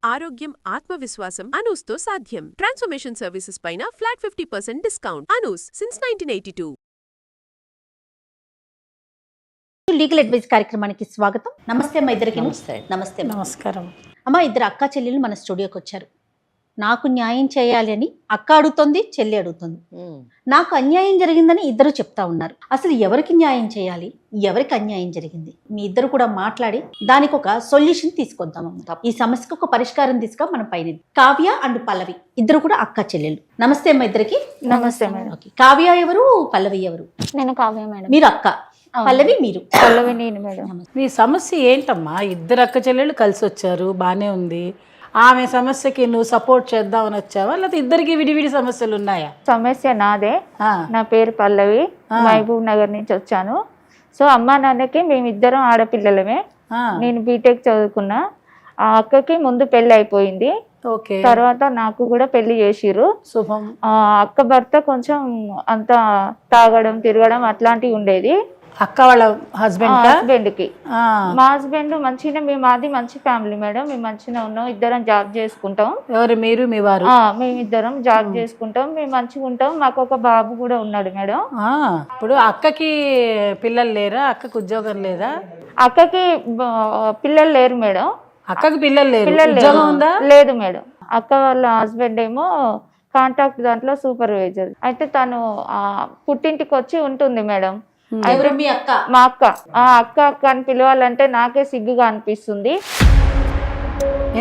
ఆరోగ్యం, ఆత్మవిశ్వాసం అనూస్తో సాధ్యం. ట్రాన్స్ఫర్మేషన్ సర్వీసెస్ పైన flat 50% discount. Anoos since 1982. Legal advice కార్యక్రమానికి స్వాగతం. నమస్తే అమ్మ ఇద్దరికి. నమస్తే. నమస్కారం అమ్మ, ఇద్దరు అక్క చెల్లెలు మన స్టూడియోకి వచ్చారు. నాకు న్యాయం చేయాలి అని అక్క అడుగుతుంది, చెల్లి అడుగుతుంది. నాకు అన్యాయం జరిగిందని ఇద్దరు చెప్తా ఉన్నారు. అసలు ఎవరికి న్యాయం చేయాలి, ఎవరికి అన్యాయం జరిగింది, మీ ఇద్దరు కూడా మాట్లాడి దానికి ఒక సొల్యూషన్ తీసుకొద్దామమ్మ. ఈ సమస్యకు ఒక పరిష్కారం తీసుక మనం పైన. కావ్య అండ్ పల్లవి ఇద్దరు కూడా అక్క చెల్లెలు. నమస్తే అమ్మ ఇద్దరికి. నమస్తే మేడం. కావ్య ఎవరు, పల్లవి ఎవరు? నేను కావ్య మేడం. మీరు అక్క, పల్లవి మీరు. పల్లవి నేను మేడం. మీ సమస్య ఏంటమ్మా? ఇద్దరు అక్క చెల్లెళ్ళు కలిసి వచ్చారు, బానే ఉంది. ఆమె సమస్యకి నువ్వు సపోర్ట్ చేద్దామని వచ్చావా, లేకపోతే ఇద్దరికి విడివిడి సమస్యలు ఉన్నాయా? సమస్య నాదే. నా పేరు పల్లవి, మహబూబ్ నగర్ నుంచి వచ్చాను. సో అమ్మా నాన్నకి మేమిద్దరం ఆడపిల్లలమే. నేను బీటెక్ చదువుకున్నా. ఆ అక్కకి ముందు పెళ్లి అయిపోయింది, తర్వాత నాకు కూడా పెళ్లి చేసిర్రు. శుభం. అక్క భర్త కొంచెం అంత తాగడం తిరగడం అట్లాంటివి ఉండేది. అక్క వాళ్ళ హస్బెండ్ కి. మా హస్బెండ్ మంచిగా, మాది మంచి ఫ్యామిలీ మేడం. మేము మంచిగా ఉన్నాం, ఇద్దరం జాబ్ చేసుకుంటాం. ఎవరు? మీరు మీ వారు? మేమిద్దరం జాబ్ చేసుకుంటాం, మేము మంచిగా ఉంటాం. మాకు ఒక బాబు కూడా ఉన్నాడు మేడం. ఇప్పుడు అక్కకి పిల్లలు లేరా? అక్కకి ఉద్యోగం లేదా? అక్కకి పిల్లలు లేరు మేడం. అక్కకి పిల్లలు లేరు? లేదు మేడం. అక్క వాళ్ళ హస్బెండ్ ఏమో కాంట్రాక్ట్ దాంట్లో సూపర్వైజర్. అయితే తను పుట్టింటికి వచ్చి ఉంటుంది మేడం. మీ అక్క? మా అక్క. అక్క అక్క అని పిలవాలంటే నాకే సిగ్గుగా అనిపిస్తుంది.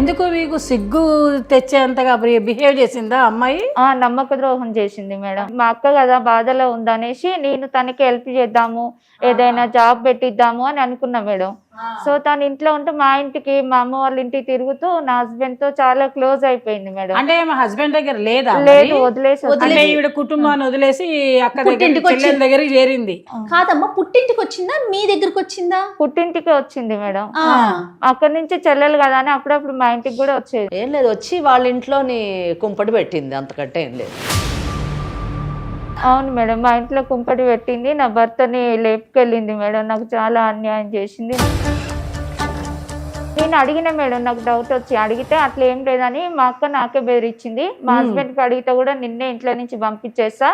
ఎందుకు మీకు సిగ్గు తెచ్చేంతగా బిహేవ్ చేసిందా అమ్మాయి? నమ్మక ద్రోహం చేసింది మేడం. మా అక్క కదా బాధలో ఉందనేసి నేను తనకి హెల్ప్ చేద్దాము, ఏదైనా జాబ్ పెట్టిద్దాము అని అనుకున్నా మేడం. సో తన ఇంట్లో ఉంటే మా ఇంటికి, మా అమ్మ వాళ్ళ ఇంటికి తిరుగుతూ నా హస్బెండ్ తో చాలా క్లోజ్ అయిపోయింది మేడం. అంటే మా హస్బెండ్ దగ్గర లేదా? లేదు, వదిలేసి కుటుంబాన్ని వదిలేసి అక్క దగ్గరికి చేరింది. కాదమ్మా, పుట్టింటికి వచ్చిందా, మీ దగ్గరికి వచ్చిందా? పుట్టింటికి వచ్చింది మేడం. అక్కడి నుంచి చెల్లెలు కదా అని అప్పుడప్పుడు మా ఇంటికి కూడా వచ్చేది. ఏం లేదు, వచ్చి వాళ్ళ ఇంట్లోని కుంపటి పెట్టింది, అంతకంటే ఏం లేదు. అవును మేడం, మా ఇంట్లో కుంపటి పెట్టింది. నా భర్తని లేపుకెళ్ళింది మేడం. నాకు చాలా అన్యాయం చేసింది. నేను అడిగిన మేడం, నాకు డౌట్ వచ్చి అడిగితే అట్లా ఏం లేదని మా అక్క నాకే బెదిరించింది. మా హస్బెండ్కి అడిగితే కూడా నిన్నే ఇంట్లో నుంచి పంపించేస్తా,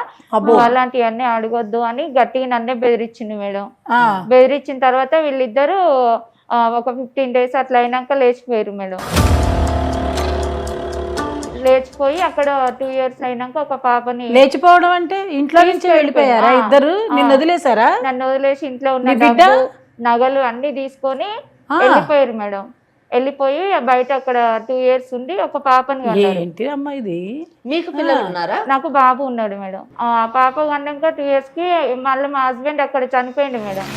అలాంటివన్నీ అడగొద్దు అని గట్టిగా నన్నే బెదిరించింది మేడం. బెదిరించిన తర్వాత వీళ్ళిద్దరూ ఒక 15 days అట్లా అయినాక లేచిపోయారు మేడం. లేచిపోయి అక్కడ 2 years అయినాక ఒక పాపని. లేచిపోవడం అంటే ఇంట్లో నుంచి వెళ్ళిపోయారా ఇద్దరు? నిన్ను వదిలేసారా? నన్ను వదిలేసి ఇంట్లో ఉన్న డబ్బు, నగలు అన్ని తీసుకొని వెళ్ళిపోయారు మేడం. వెళ్ళిపోయి బయట అక్కడ 2 years ఉండి ఒక పాపని. ఏంటి అమ్మా ఇది? మీకు పిల్లలు ఉన్నారా? నాకు బాబు ఉన్నాడు మేడం. ఆ పాప కన్నాక 2 years కి మళ్ళీ మా హస్బెండ్ అక్కడ చనిపోయింది మేడం.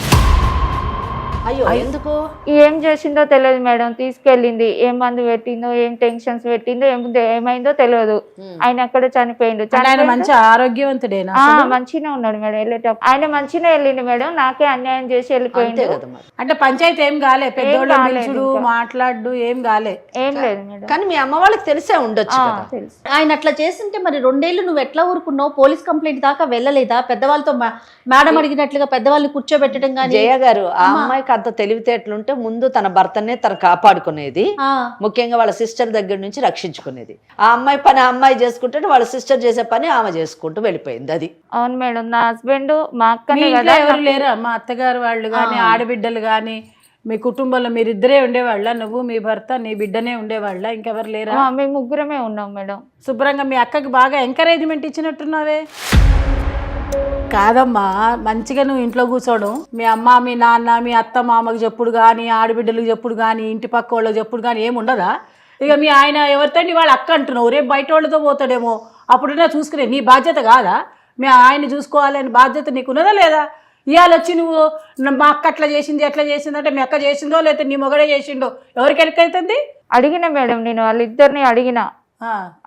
అయ్యో, ఎందుకు? ఏం చేసిందో తెలియదు మేడం. తీసుకెళ్ళింది, ఏం మందు పెట్టిందో, ఏం టెన్షన్స్ పెట్టిందో, ఏమైందో తెలియదు. ఆయన అక్కడ చనిపోయిండు. మంచి ఆరోగ్యవంతుడేనా? మంచిగా ఉన్నాడు మేడం. వెళ్ళేటప్పుడు ఆయన మంచిగా వెళ్ళిండు మేడం. నాకే అన్యాయం చేసి వెళ్ళిపోయింది. అంటే పంచాయతీ ఏం కాలే, పెద్దోళ్ళు మాట్లాడు ఏం కాలే? ఏం లేదు మేడం. కానీ మీ అమ్మ వాళ్ళకి తెలిసే ఉండొచ్చు. ఆయన అట్లా చేస్తుంటే మరి 2 ఏళ్ళు నువ్వు ఎట్లా ఊరుకున్నావు? పోలీస్ కంప్లైంట్ దాకా వెళ్ళలేదా? పెద్దవాళ్ళతో మేడం అడిగినట్లుగా పెద్దవాళ్ళని కూర్చోబెట్టడం కానీ? జయ గారు, ఆ అమ్మాయికి అంత తెలివితేటలుంటే ముందు తన భర్తనే తను కాపాడుకునేది, ముఖ్యంగా వాళ్ళ సిస్టర్ దగ్గర నుంచి రక్షించుకునేది. ఆ అమ్మాయి పని ఆ అమ్మాయి చేసుకుంటే వాళ్ళ సిస్టర్ చేసే పని ఆమె చేసుకుంటూ వెళ్ళిపోయింది. అది అవును మేడం. నా హస్బెండ్ మా అక్క. ఎవరు లేరా? మా అత్తగారు వాళ్ళు కానీ, ఆడబిడ్డలు కానీ మీ కుటుంబంలో మీరిద్దరే ఉండేవాళ్ళ? నువ్వు, మీ భర్త, నీ బిడ్డనే ఉండేవాళ్ళ? ఇంకెవరు లేరా? మేము ముగ్గురమే ఉన్నాం మేడం. శుభ్రంగా మీ అక్కకి బాగా ఎంకరేజ్మెంట్ ఇచ్చినట్టున్నావే. కాదమ్మా, మంచిగా నువ్వు ఇంట్లో కూర్చోవడం, మీ అమ్మ, మీ నాన్న, మీ అత్త మామకు చెప్పుడు కానీ, ఆడబిడ్డలకు చెప్పుడు కానీ, ఇంటి పక్క వాళ్ళకి చెప్పుడు కానీ ఏముండదా? ఇక మీ ఆయన ఎవరితో వాళ్ళ అక్క అంటున్నావు, రేపు బయట వాళ్ళతో పోతాడేమో, అప్పుడున్నా చూసుకునే నీ బాధ్యత కాదా? మీ ఆయన్ని చూసుకోవాలని బాధ్యత నీకున్నదా లేదా? ఇవాళ వచ్చి నువ్వు మా అక్క అట్లా చేసింది ఎట్లా చేసింది అంటే మీ అక్క చేసిందో లేకపోతే నీ మొగడే చేసిండో ఎవరికి ఎక్కైతుంది? అడిగిన మేడం, నేను వాళ్ళిద్దరిని అడిగిన.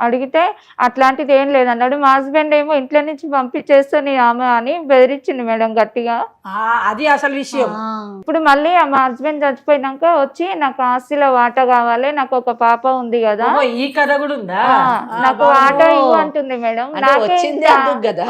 అడిగితే అట్లాంటిది ఏం లేదన్నాడు. మా హస్బెండ్ ఏమో ఇంట్లో నుంచి పంపించేస్తాను ఆమె అని బెదిరించింది మేడం గట్టిగా. అది అసలు విషయం. ఇప్పుడు మళ్ళీ మా హస్బెండ్ చచ్చిపోయినాక వచ్చి నాకు ఆస్తిలో వాటా కావాలి, నాకు ఒక పాప ఉంది కదా, ఈ కథ కూడా ఉందా, నాకు వాటా ఇవ్వు అంటుంది మేడం. నాకే కదా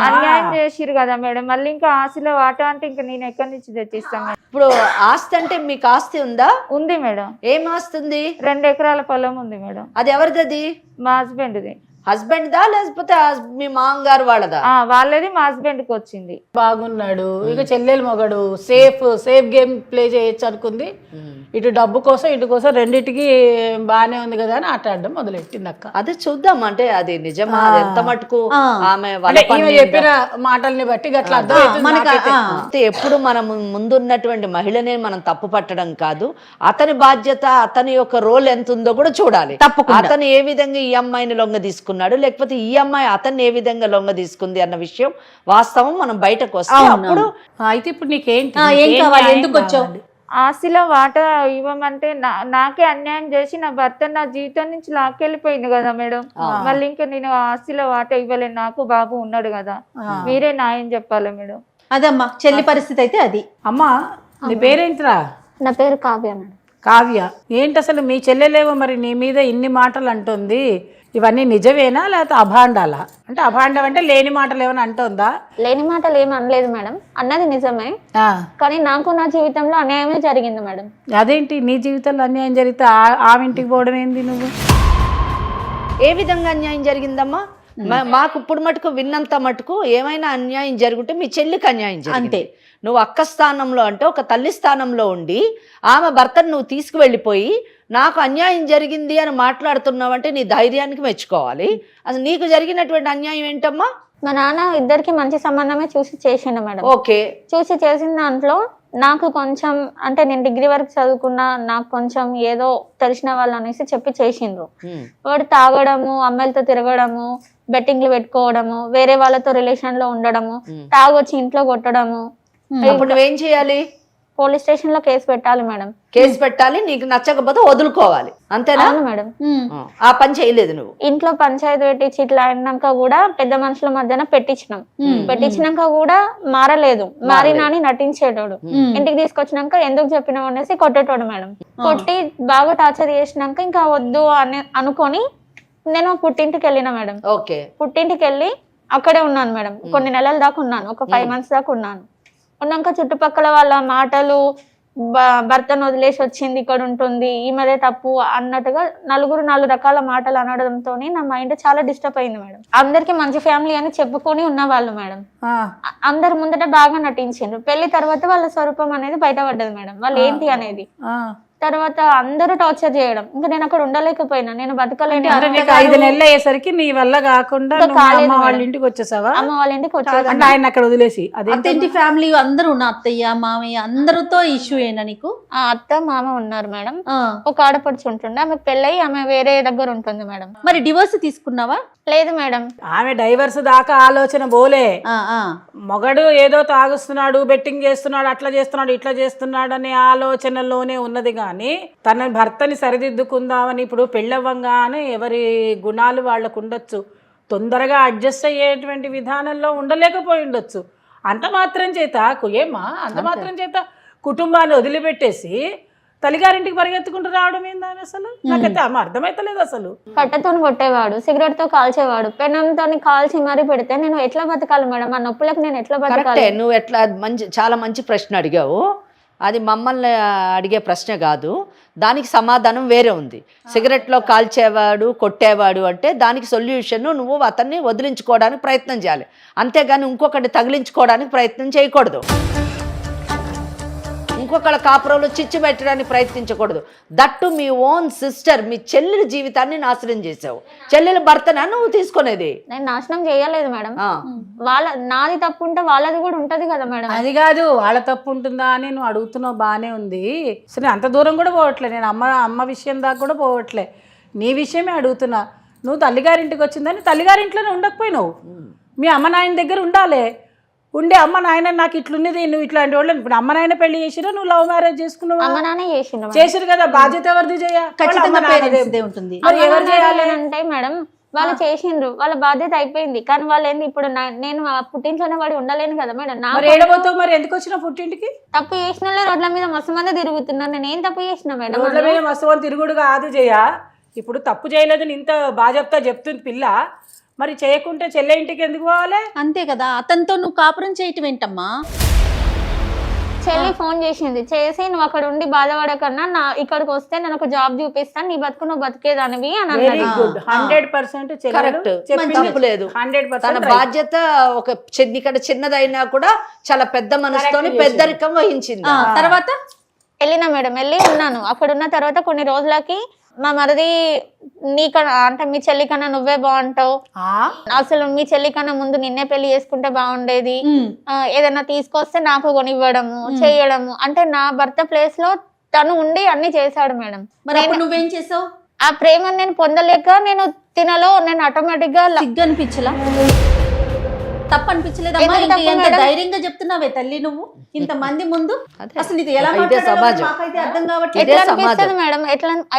అన్యాయం చేసిరు కదా మేడం, మళ్ళీ ఇంకా ఆస్తిలో వాటా అంటే ఇంకా నేను ఎక్కడి నుంచి తెచ్చిస్తాను. ఇప్పుడు ఆస్తి అంటే మీకు ఆస్తి ఉందా? ఉంది మేడం. ఏం ఆస్తి ఉంది? 2 ఎకరాల పొలం ఉంది మేడం. అది ఎవరిది? మా హస్బెండ్ది. హస్బెండ్ దా లేకపోతే మీ మామగారు వాళ్ళదా? వాళ్ళది మా హస్బెండ్ కి వచ్చింది. బాగున్నాడు, ఇక చెల్లెలు మొగడు, సేఫ్ గేమ్ ప్లే చేయొచ్చు అనుకుంది. ఇటు డబ్బు కోసం ఇటు కోసం రెండింటికి బానే ఉంది కదా అని ఆటాడడం మొదలెట్టింది అక్క. అదే చూద్దాం, అంటే అది నిజమా ఎంత మటుకు ఆమె చెప్పిన మాటల్ని బట్టి అట్లా అర్థం. ఎప్పుడు మనం ముందున్నటువంటి మహిళనే మనం తప్పు పట్టడం కాదు, అతని బాధ్యత, అతని యొక్క రోల్ ఎంత ఉందో కూడా చూడాలి. అతను ఏ విధంగా ఈ అమ్మాయిని లొంగ తీసుకున్నాడు, లేకపోతే ఈ అమ్మాయి అతన్ని ఏ విధంగా లొంగ తీసుకుంది అన్న విషయం వాస్తవం మనం బయటకు వస్తాం. అప్పుడు అయితే ఇప్పుడు నీకేంటి, ఏం కావాలి, ఎందుకు వచ్చావు? ఆస్తిలో వాటా ఇవ్వమంటే నాకే అన్యాయం చేసి నా భర్త నా జీవితం నుంచి లాక్కెళ్ళిపోయింది కదా మేడం. మళ్ళీ ఇంకా నేను ఆస్తిలో వాటా ఇవ్వలేను, నాకు బాబు ఉన్నాడు కదా, మీరే న్యాయం చెప్పాలి మేడం. అదమ్మా చెల్లి పరిస్థితి అయితే అది. అమ్మా నీ పేరేంటిరా? నా పేరు కావ్య మేడం. కావ్య, ఏంటి అసలు మీ చెల్లెలేవో మరి నీ మీద ఇన్ని మాటలు అంటుంది, ఇవన్నీ నిజమేనా లేకపోతే అభాండాలా? అంటే అభాండం అంటే లేని మాటలు ఏమైనా అంటుందా? లేని మాటలు ఏమి అనలేదు మేడం, అన్నది నిజమే. కానీ నాకు నా జీవితంలో అన్యాయమే జరిగింది మేడం. అదేంటి నీ జీవితంలో అన్యాయం జరిగితే ఆమె ఇంటికి పోవడం ఏంది? నువ్వు ఏ విధంగా అన్యాయం జరిగిందమ్మా? మాకు ఇప్పుడు మటుకు విన్నంత మటుకు ఏమైనా అన్యాయం జరుగుంటే మీ చెల్లికి అన్యాయం జరిగింది. నువ్వు అక్క స్థానంలో అంటే ఒక తల్లి స్థానంలో ఉండి ఆమె భర్తను నువ్వు తీసుకువెళ్ళిపోయి నాకు అన్యాయం జరిగింది అని మాట్లాడుతున్నావంటే నీ ధైర్యానికి మెచ్చుకోవాలి. అసలు నీకు జరిగినటువంటి అన్యాయం ఏంటమ్మా? మా నాన్న ఇద్దరికి మంచి సంబంధమే చూసి చేసిండు మేడం. ఓకే, చూసి చేసిన దాంట్లో నాకు కొంచెం, అంటే నేను డిగ్రీ వరకు చదువుకున్నా, నాకు కొంచెం ఏదో తెలిసిన వాళ్ళు అనేసి చెప్పి చేసిండ్రు. వాడు తాగడము, అమ్మాయిలతో తిరగడము, బెట్టింగ్లు పెట్టుకోవడము, వేరే వాళ్ళతో రిలేషన్ లో ఉండడము, తాగొచ్చి ఇంట్లో కొట్టడము. అప్పుడు నువ్వేం చేయాలి? పోలీస్ స్టేషన్ లో కేసు పెట్టాలి మేడం. కేసు పెట్టాలి, నీకు నచ్చకపోతే వదులుకోవాలి, అంతేనా మేడం? ఆ పని చేయలేదు నువ్వు. ఇంట్లో పంచాయతీ పెట్టించి ఇట్లా అయినాక కూడా పెద్ద మనుషుల మధ్యన పెట్టించినాక కూడా మారలేదు, మారినా అని నటించేటోడు. ఇంటికి తీసుకొచ్చినాక ఎందుకు చెప్పినావు అనేసి కొట్టేటోడు మేడం. కొట్టి బాగా టార్చర్ చేసినాక ఇంకా వద్దు అని అనుకొని నేను పుట్టింటికి వెళ్ళిన మేడం. ఓకే, పుట్టింటికి వెళ్ళి అక్కడే ఉన్నాను మేడం. కొన్ని నెలల దాకా ఉన్నాను, ఒక 5 months దాకా ఉన్నాను. ఉన్నాక చుట్టుపక్కల వాళ్ళ మాటలు, భర్తను వదిలేసి వచ్చింది ఇక్కడ ఉంటుంది, ఈమెదే తప్పు అన్నట్టుగా 4 రకాల మాటలు అనడంతో నా మైండ్ చాలా డిస్టర్బ్ అయింది మేడం. అందరికి మంచి ఫ్యామిలీ అని చెప్పుకొని ఉన్న వాళ్ళు మేడం, అందరు ముందట బాగా నటించారు. పెళ్లి తర్వాత వాళ్ళ స్వరూపం అనేది బయటపడ్డది మేడం, వాళ్ళు ఏంటి అనేది. తర్వాత అందరూ టార్చర్ చేయడం, ఇంకా నేను అక్కడ ఉండలేకపోయినా, నేను బతకలేను. 5 నెలలు అయ్యేసరికి నీ వల్ల కాకుండా అమ్మ వాళ్ళ ఇంటికి వచ్చేసావా? అమ్మ వాళ్ళ ఇంటికి వచ్చేసి అంటే ఆయన అక్కడ వదిలేసి. అదేంటి ఫ్యామిలీ అందరూ ఉన్న అత్తయ్య మామయ్య అందరితో ఇష్యూ ఏనా నీకు? అత్త మామ ఉన్నారు మేడం, ఒక ఆడపడుచు ఉంటుండే, ఆమె పెళ్ళయి ఆమె వేరే దగ్గర ఉంటుంది మేడం. మరి డివోర్స్ తీసుకున్నావా? లేదు మేడం. ఆమె డైవర్స్ దాకా ఆలోచన పోలే. మొగడు ఏదో తాగుస్తున్నాడు, బెట్టింగ్ చేస్తున్నాడు, అట్లా చేస్తున్నాడు, ఇట్లా చేస్తున్నాడు అనే ఆలోచనలోనే ఉన్నది. కానీ తన భర్తని సరిదిద్దుకుందామని ఇప్పుడు పెళ్ళవ్వంగానే ఎవరి గుణాలు వాళ్ళకు ఉండొచ్చు, తొందరగా అడ్జస్ట్ అయ్యేటువంటి విధానంలో ఉండలేకపోయి ఉండొచ్చు. అంత మాత్రం చేత కుటుంబాన్ని వదిలిపెట్టేసి తల్లిగారింటికి పరిగెత్తుకుంటూ రావడం ఏంది అసలు? నాకైతే అర్థమైతలేదు అసలు. కట్టతో కొట్టేవాడు, సిగరెట్ తో కాల్చేవాడు, పెనంతో కాల్చి మరీ పెడితే నేను ఎట్లా బతకాలి మేడం? ఆ నొప్పులకు నేను ఎట్లా బతకాలి? నువ్వు ఎట్లా చాలా మంచి ప్రశ్న అడిగావు. అది మమ్మల్ని అడిగే ప్రశ్న కాదు, దానికి సమాధానం వేరే ఉంది. సిగరెట్లో కాల్చేవాడు, కొట్టేవాడు అంటే దానికి సొల్యూషన్ నువ్వు అతన్ని వదిలించుకోవడానికి ప్రయత్నం చేయాలి, అంతేగాని ఇంకొకటి తగిలించుకోవడానికి ప్రయత్నం చేయకూడదు. ఇంకొకళ్ళ కాపురంలో చిచ్చు పెట్టడానికి ప్రయత్నించకూడదు. దట్టు మీ ఓన్ సిస్టర్, మీ చెల్లెల జీవితాన్ని నాశనం చేసావు. చెల్లెల భర్తనా నువ్వు తీసుకునేది? నేను నాశనం చేయలేదు మేడం. నాది తప్పు ఉంటే వాళ్ళది కూడా ఉంటది కదా మేడం. అది కాదు, వాళ్ళ తప్పు ఉంటుందా అని నువ్వు అడుగుతున్నావు, బానే ఉంది. సరే, అంత దూరం కూడా పోవట్లే, నేను అమ్మ విషయం దాకా కూడా పోవట్లే, నీ విషయమే అడుగుతున్నా. నువ్వు తల్లిగారింటికి వచ్చిందని తల్లిగారింట్లోనే ఉండకపోయినావు, మీ అమ్మ నాయన దగ్గర ఉండాలి. ఉండే అమ్మ నాయన నాకు ఇట్లున్నది, నువ్వు ఇట్లాంటి వాళ్ళని ఇప్పుడు అమ్మ నాయన పెళ్లి చేసిరా, నువ్వు లవ్ మ్యారేజ్ చేసుకున్నావు, అమ్మ నాన్న చేసిండు మేడం. చేసిరు కదా, బాధ్యత ఎవరిది చేయ? ఖచ్చితంగా పేరెంట్స్దే ఉంటుంది. మరి ఎవరు చేయాలి? ఉంటాయి మేడం, వాళ్ళు చేసిండ్రు, వాళ్ళ బాధ్యత అయిపోయింది. కానీ వాళ్ళు ఏంది ఇప్పుడు నేను ఆ పుట్టింట్లోనే పడి ఉండలేను కదా మేడం. నా మరి ఏడబోతావు? మరి ఎందుకు వచ్చిన పుట్టింటికి? తప్పు చేసిన వాళ్ళే రోడ్ల మీద మస్తు మంది తిరుగుతున్నారు, నేను ఏం తప్పు చేసిన మేడం? రోడ్ల మీద మస్తు మంది తిరుగుడు కాదు జయ, ఇప్పుడు తప్పు చేయలేదని ఇంత బాధ్యత చెప్తుంది పిల్ల, మరి చేయకుంటే చెల్లె ఇంటికి ఎందుకు పోవాలి? అంతే కదా, అతనితో నువ్వు కాపురం చేయటం ఏంటమ్మా? చెల్లి ఫోన్ చేసింది, చేసి నువ్వు అక్కడ ఉండి బాధపడకన్నా నా ఇక్కడికి వస్తే నేను ఒక జాబ్ చూపిస్తాను, నీ బతుకు నువ్వు బతికేదానివి అని వెరీ అన్నది. గుడ్, 100% కరెక్ట్, తప్పు లేదు. 100% తన బాధ్యత ఒక ఇక్కడ చిన్నదైనా కూడా చాలా పెద్ద మనసుతోని పెద్దరికం వహించింది. తర్వాత వెళ్ళినా మేడం, వెళ్ళి ఉన్నాను. అక్కడ ఉన్న తర్వాత కొన్ని రోజులకి మా మరిది నీకన్నా అంటే మీ చెల్లి కన్నా నువ్వే బాగుంటావు, అసలు మీ చెల్లి కన్నా ముందు నిన్నే పెళ్లి చేసుకుంటే బాగుండేది, ఏదైనా తీసుకొస్తే నాకు కొనివ్వడము చేయడము, అంటే నా భర్త ప్లేస్ లో తను ఉండి అన్ని చేశాడు మేడం. మరి అప్పుడు నువ్వేం చేసావు? ఆ ప్రేమను నేను పొందలేక నేను నేను ఆటోమేటిక్ గా సిగ్గు అనిపించలా? తప్పు అనిపించలేదమ్మా? ఎందుకు తప్పు ఎంత మేడం? ధైర్యంగా చెప్తున్నావే తల్లి నువ్వు ఇంత మంది ముందు. అసలు ఇది ఎలా ఇదే మాట్లాడాలో సమాజం. మాకైతే అర్థం కావట్లేదు. ఎట్లా అనిపిస్తుంది మేడం?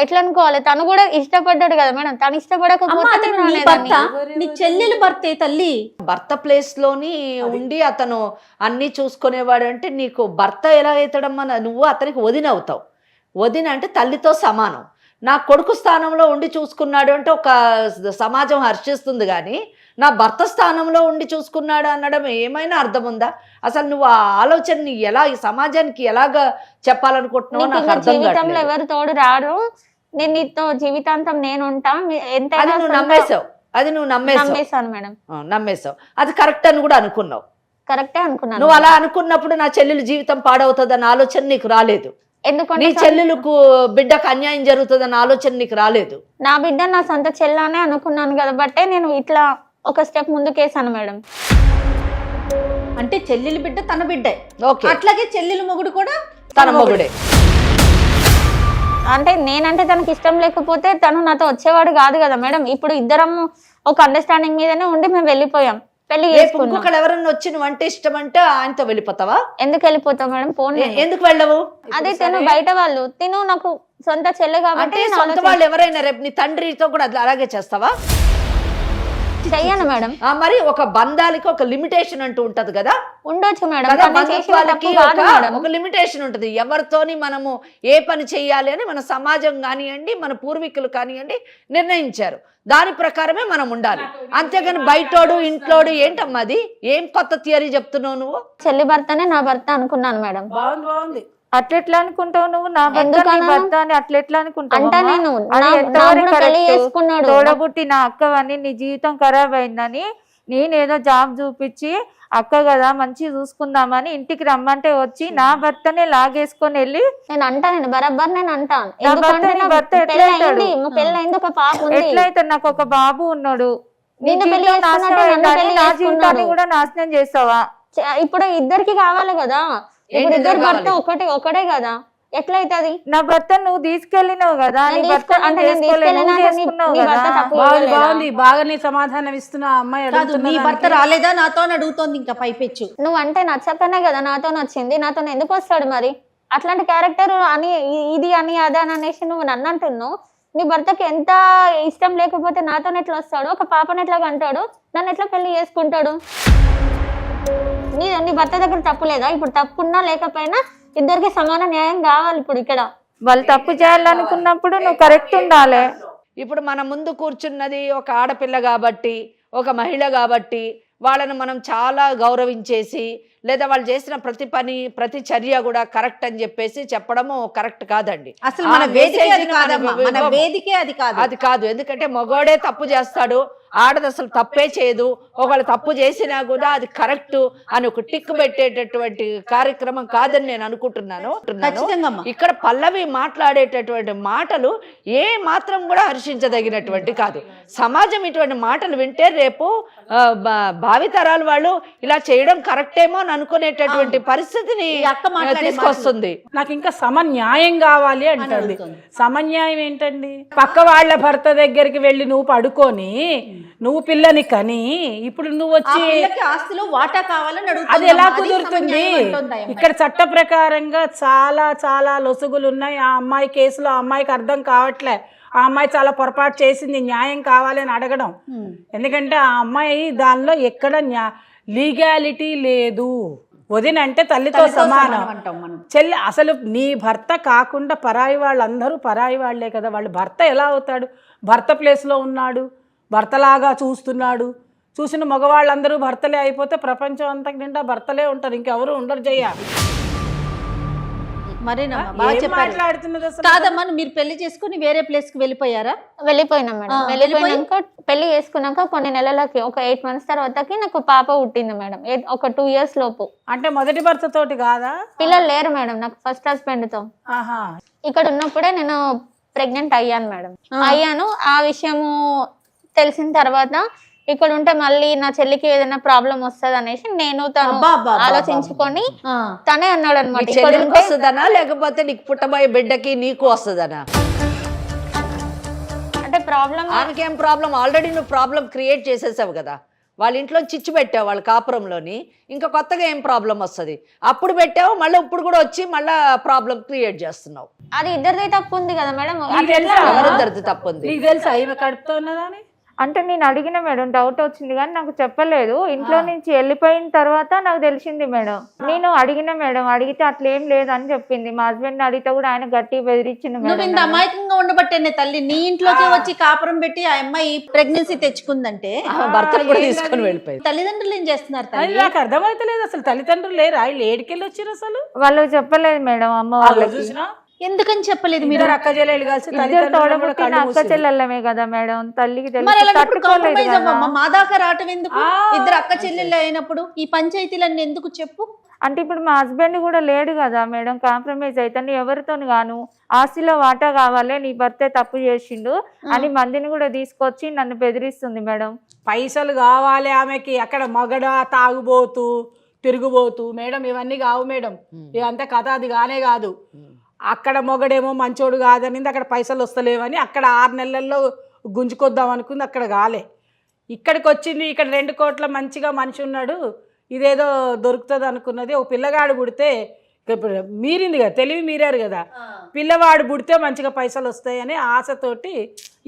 ఎట్లా అనుకోవాలి? తను కూడా ఇష్టపడ్డాడు కదా మేడం, తను అమ్మా, ఇష్టపడకపోతే అతను నేను నీ అనేదాన్ని. భర్త, నీ చెల్లెలు భర్తే తల్లి. భర్త ప్లేస్ లోని ఉండి అతను అన్ని చూసుకునేవాడు అంటే నీకు భర్త ఎలా అవుతాడమ్మా? నువ్వు అతనికి వదిన అవుతావు. వదిన అంటే తల్లితో సమానం. నా కొడుకు స్థానంలో ఉండి చూసుకున్నాడు అంటే ఒక సమాజం హర్షిస్తుంది, కానీ నా భర్త స్థానంలో ఉండి చూసుకున్నాడు అనడం ఏమైనా అర్థం ఉందా? అసలు నువ్వు ఆ ఆలోచనని ఎలా ఈ సమాజానికి ఎలాగా చెప్పాలనుకుంటున్నావో నీకు నాకు ఇంకా అర్థం జీవితంలో కావట్లేదు. ఎవరు తోడు రారు, నేను నీతో జీవితాంతం నేను ఉంటా, అది నువ్వు నమ్మేశావు, అది నువ్వు నమ్మేశాను మేడం. నమ్మేశావు. అది కరెక్ట్ అని కూడా అనుకున్నావు. కరెక్టే అనుకున్నాను. నువ్వు అలా అనుకున్నప్పుడు నా చెల్లెలు జీవితం పాడవుతుందన్న ఆలోచన నీకు రాలేదు. నీ ఎందుకంటే చెల్లెలకు బిడ్డకు అన్యాయం జరుగుతుందన్న ఆలోచన నీకు రాలేదు. నా బిడ్డ నా సొంత చెల్లానే అనుకున్నాను కాబట్టి నేను ఇట్లా ఒక స్టెప్ ముందుకేసాను మేడం. అంటే చెల్లెలు బిడ్డ తన బిడ్డే, ఓకే, అట్లాగే చెల్లెలు మొగుడు కూడా తన మొగుడే. అంటే నేనంటే తనకి ఇష్టం లేకపోతే తను నాతో వచ్చేవాడు కాదు కదా మేడం. ఇప్పుడు ఇద్దరం ఒక అండర్స్టాండింగ్ మీదనే ఉండి మేము వెళ్ళిపోయాం, పెళ్లి చేసుకున్నాం. ఇంకొకళ్ళు ఎవరన్నా వచ్చి నువ్వు అంటే ఇష్టం అంటే ఆయనతో వెళ్ళిపోతావా? ఎందుకు వెళ్ళిపోతాం మేడం? ఫోన్ ఎందుకు వెళ్ళవు? అదే తను బయట వాళ్ళు, తిను నాకు సొంత చెల్లె అంటే కాబట్టి సొంత వాళ్ళు ఎవరైనా రేపు నీ తండ్రితో కూడా అలాగే చేస్తావా? చెయ్యను మేడం. మరి ఒక బంధాలకి ఒక లిమిటేషన్ అంటూ ఉంటది కదా, ఉండొచ్చు మేడం, కదా, కానీ చేసిన బంధుత్వాలకి తప్పు కాదు మేడం. ఒక లిమిటేషన్ ఉంటుంది. ఎవరితోని మనము ఏ పని చెయ్యాలి అని మన సమాజం కానివ్వండి, మన పూర్వీకులు కానివ్వండి నిర్ణయించారు. దాని ప్రకారమే మనం ఉండాలి. అంతేగాని బయటోడు ఇంట్లోడు ఏంటమ్మా? అది ఏం కొత్త థియరీ చెప్తున్నావు నువ్వు? చెల్లి భర్తనే నా భర్త అనుకున్నాను మేడం. బాగుంది బాగుంది. అట్లెట్లా అనుకుంటావు నువ్వు? నా భర్త నీ ఎందుకన్నా? భర్త అని అట్లెట్లా అనుకుంటావు? అంటే నేను అది నా ఎంతవరకు కూడా పెళ్లి correct? చేసుకున్నాడు. తోడబుట్టి నా అక్కవని నీ జీవితం ఖరాబ్ అయిందని నేనేదో జాబ్ చూపించి అక్క కదా మంచి చూసుకుందామని ఇంటికి రమ్మంటే వచ్చి నా భర్తనే లాగేసుకొని వెళ్ళి నేను బరాబర్ నేను అంటాను. నా భర్త ఎందుకంటే నీ నా భర్త ఎట్లా పెళ్లి అవుతాడు? అయింది, మా పెళ్లి అయింది, ఒక పాప ఉంది. ఎట్లయితే నాకు ఒక బాబు ఉన్నాడు, నీ నిన్ను పెళ్లి జీవితం నాశనం చేసుకున్నట్టే నన్ను అయిందని పెళ్లి నా చేసుకున్నాడు. జీవితాన్ని కూడా నాశనం చేస్తావా? ఇప్పుడు ఇద్దరికి కావాలి కదా, ఇప్పుడు ఇద్దరు భర్త ఒకటే కదా, ఎట్లయితది? నా భర్త నువ్వు తీసుకెళ్ళినావు కదా, నీ నేను భర్త అంటే నేను నువ్వు తీసుకెళ్ళినాక చేసుకున్నావు నీ భర్త కదా. తప్పు బాగుంది చేయలేదా? బాగుంది, బాగానే సమాధానం ఇస్తున్నా అమ్మాయి. కాదు, నీ భర్త రాలేదా నాతో అని అడుగుతోంది ఇంకా పైపెచ్చు. నువ్వు అంటే నచ్చకనే కదా నాతో నచ్చింది, నాతో ఎందుకు వస్తాడు మరి? అట్లాంటి క్యారెక్టర్ అని ఇది అని అదా అని అనేసి నువ్వు నన్ను అంటున్నావు. నీ భర్తకి ఎంత ఇష్టం లేకపోతే నాతో ఎట్లా వస్తాడు? ఒక పాపను ఎట్లా కంటాడు? నన్ను ఎట్లా పెళ్లి చేసుకుంటాడు? నీ భర్త దగ్గర తప్పు లేదా? ఇప్పుడు తప్పున్నా లేకపోయినా ఇద్దరికి సమాన న్యాయం కావాలి. ఇప్పుడు ఇక్కడ వాళ్ళు తప్పు చేయాలనుకున్నప్పుడు నువ్వు కరెక్ట్ ఉండాలి. ఇప్పుడు మన ముందు కూర్చున్నది ఒక ఆడపిల్ల కాబట్టి, ఒక మహిళ కాబట్టి వాళ్ళని మనం చాలా గౌరవించేసి, లేదా వాళ్ళు చేసిన ప్రతి పని ప్రతి చర్య కూడా కరెక్ట్ అని చెప్పేసి చెప్పడము కరెక్ట్ కాదండి. అసలు మన వేదికే అది కాదమ్మా, మన వేదికే అది కాదు. అది కాదు. ఎందుకంటే మగోడే తప్పు చేస్తాడు, ఆడది అసలు తప్పే చేయదు. ఒకళ్ళు తప్పు చేసినా కూడా అది కరెక్ట్ అని ఒక టిక్ పెట్టేటటువంటి కార్యక్రమం కాదని నేను అనుకుంటున్నాను. ఇక్కడ పల్లవి మాట్లాడేటటువంటి మాటలు ఏ మాత్రం కూడా హర్షించదగినటువంటి కాదు. సమాజం ఇటువంటి మాటలు వింటే రేపు భావితరాలు వాళ్ళు ఇలా చేయడం కరెక్ట్ ఏమో అని అనుకునేటటువంటి పరిస్థితిని తీసుకొస్తుంది. నాకు ఇంకా సమన్యాయం కావాలి అంటుంది. సమన్యాయం ఏంటండి? పక్క వాళ్ళ భర్త దగ్గరికి వెళ్ళి నువ్వు పడుకొని నువ్వు పిల్లని కని ఇప్పుడు నువ్వు ఆ వచ్చి పిల్లకి ఆస్తిలో వాటా కావాలని అది అడుగుతుంది ఎలా అమ్మ. అది కుదురుతుంది? సమన్యాయం అంటోంది ఆ అమ్మాయి. ఇక్కడ చట్ట ప్రకారంగా చాలా చాలా లొసుగులు ఉన్నాయి. ఆ అమ్మాయి కేసులో ఆ అమ్మాయికి అర్థం కావట్లే. ఆ అమ్మాయి చాలా పొరపాటు చేసింది, న్యాయం కావాలి అని అడగడం. ఎందుకంటే ఆ అమ్మాయి దానిలో ఎక్కడ లీగాలిటీ లేదు. వదినంటే తల్లితో సమానం. అంటాం మనం. చెల్లి అసలు నీ భర్త కాకుండా పరాయి వాళ్ళందరూ పరాయి వాళ్లే కదా. వాళ్ళ భర్త ఎలా అవుతాడు? భర్త ప్లేస్లో ఉన్నాడు, భర్తలాగా చూస్తున్నాడు. చూసిన మగవాళ్ళందరూ భర్తలే అయిపోతే ప్రపంచం అంతా నిండా భర్తలే ఉంటారు, ఇంకెవరు ఉండరు. జయ్య మరేనమ్మా బాగా ఏం చెప్పారు. మాట్లాడుతున్నది అసలు? కాదమ్మా మీరు పెళ్లి చేసుకుని వేరే ప్లేస్ కి వెళ్ళిపోయారా? వెళ్ళిపోయినా మేడం. వెళ్ళిపోయినాక పెళ్లి చేసుకున్నాక కొన్ని నెలలకి ఒక 8 months తర్వాతకి నాకు పాప పుట్టింది మేడం. ఒక 2 years లోపు. అంటే మొదటి భర్త తోటి కాదా? పిల్లలు లేరు మేడం నాకు, ఫస్ట్ హస్బెండ్ తో. ఆహా. ఇక్కడ ఉన్నప్పుడే నేను ప్రెగ్నెంట్ అయ్యాను మేడం. అయ్యాను. ఆ విషయము తెలిసిన తర్వాత ఇక్కడ ఉంటే మళ్ళీ నా చెల్లికి ఏదైనా ప్రాబ్లం వస్తుంది అనేసి నేను తను ఆలోచించుకొని తనే అన్నాడు అనమాట, చెల్లికి వస్తుందనా లేకపోతే నీకు పుట్టబోయే బిడ్డకి నీకు వస్తుందనా? అంటే ప్రాబ్లం ఆమెకేం ప్రాబ్లం? ఆల్రెడీ నువ్వు ప్రాబ్లం క్రియేట్ చేసేసావు కదా. వాళ్ళ ఇంట్లో చిచ్చు పెట్టావు వాళ్ళ కాపురంలోని, ఇంకా కొత్తగా ఏం ప్రాబ్లం వస్తుంది? అప్పుడు పెట్టావు, మళ్ళీ ఇప్పుడు కూడా వచ్చి మళ్ళీ ప్రాబ్లం క్రియేట్ చేస్తున్నావు. అది ఇద్దరిది తప్పు ఉంది కదా మేడం. ఎవరిద్దరిది తప్పు ఉంది? నీకు తెలుసా ఈమె కడుపుతో ఉన్నదని? అంటే నేను అడిగిన మేడం, డౌట్ వచ్చింది కానీ నాకు చెప్పలేదు. ఇంట్లో నుంచి వెళ్ళిపోయిన తర్వాత నాకు తెలిసింది మేడం. నేను అడిగిన మేడం, అడిగితే అట్లేం లేదు అని చెప్పింది. మా హస్బెండ్ అడిగితే కూడా ఆయన గట్టి బెదిరించింది నువ్వు ఇంత మేడం. అమాయకంగా ఉండబట్టేనే తల్లి నీ ఇంట్లోకి వచ్చి కాపురం పెట్టి ఆ అమ్మాయి ప్రెగ్నెన్సీ తెచ్చుకుందంటే భర్తను కూడా తీసుకొని వెళ్ళిపోయింది. తల్లిదండ్రులు ఏం చేస్తున్నారు అది తల్లి? నాకు అర్థమైతలేదు. అసలు తల్లిదండ్రులు లేరా? వీళ్ళు ఏడికెళ్ళి వచ్చారు అసలు? వాళ్ళకి చెప్పలేదు మేడం అమ్మ వాళ్ళకి. చూసినా ఎందుకని చెప్పలేదు మీరు? మీరు అక్క చెల్లెలు కలిసి ఇద్దరు తల్లిదండ్రులు కూడా తోడబుట్టిన కళ్ళు అక్క మూసిర్రు. చెల్లెళ్ళమే కదా మేడం. తల్లికి మరి తెలిసి అలాంటప్పుడు తట్టుకోలేదు కాంప్రమైజ్ కదా. అవ్వమ్మా. మా దాకా రావటం ఎందుకు? ఇద్దరు అక్క చెల్లెళ్ళు అయినప్పుడు ఈ పంచాయతీలన్నీ ఎందుకు చెప్పు? అంటే ఇప్పుడు మా హస్బెండ్ కూడా లేడు కదా మేడం. కాంప్రమైజ్ అయితే ఎవరితో గాను ఆస్తిలో వాటా కావాలి, నీ భర్తే తప్పు చేసిండు అని మందిని కూడా తీసుకొచ్చి నన్ను బెదిరిస్తుంది మేడం. పైసలు కావాలి ఆమెకి. అక్కడ మగడ, తాగుబోతు, తిరుగుబోతు. మేడం ఇవన్నీ కావు మేడం. ఇదంతా కథ అది కానే కాదు. అక్కడ మొగడేమో మంచోడు కాదనింది, అక్కడ పైసలు వస్తలేవని అక్కడ 6 నెలల్లో గుంజుకొద్దాం అనుకుంది, అక్కడ కాలే. ఇక్కడికి వచ్చింది, ఇక్కడ 2 కోట్ల మంచిగా మనిషి ఉన్నాడు, ఇదేదో దొరుకుతుంది అనుకున్నది. ఒక పిల్లగాడు పుడితే ఇప్పుడు మీరింది కదా, తెలివి మీరారు కదా, పిల్లవాడు పుడితే మంచిగా పైసలు వస్తాయని ఆశతోటి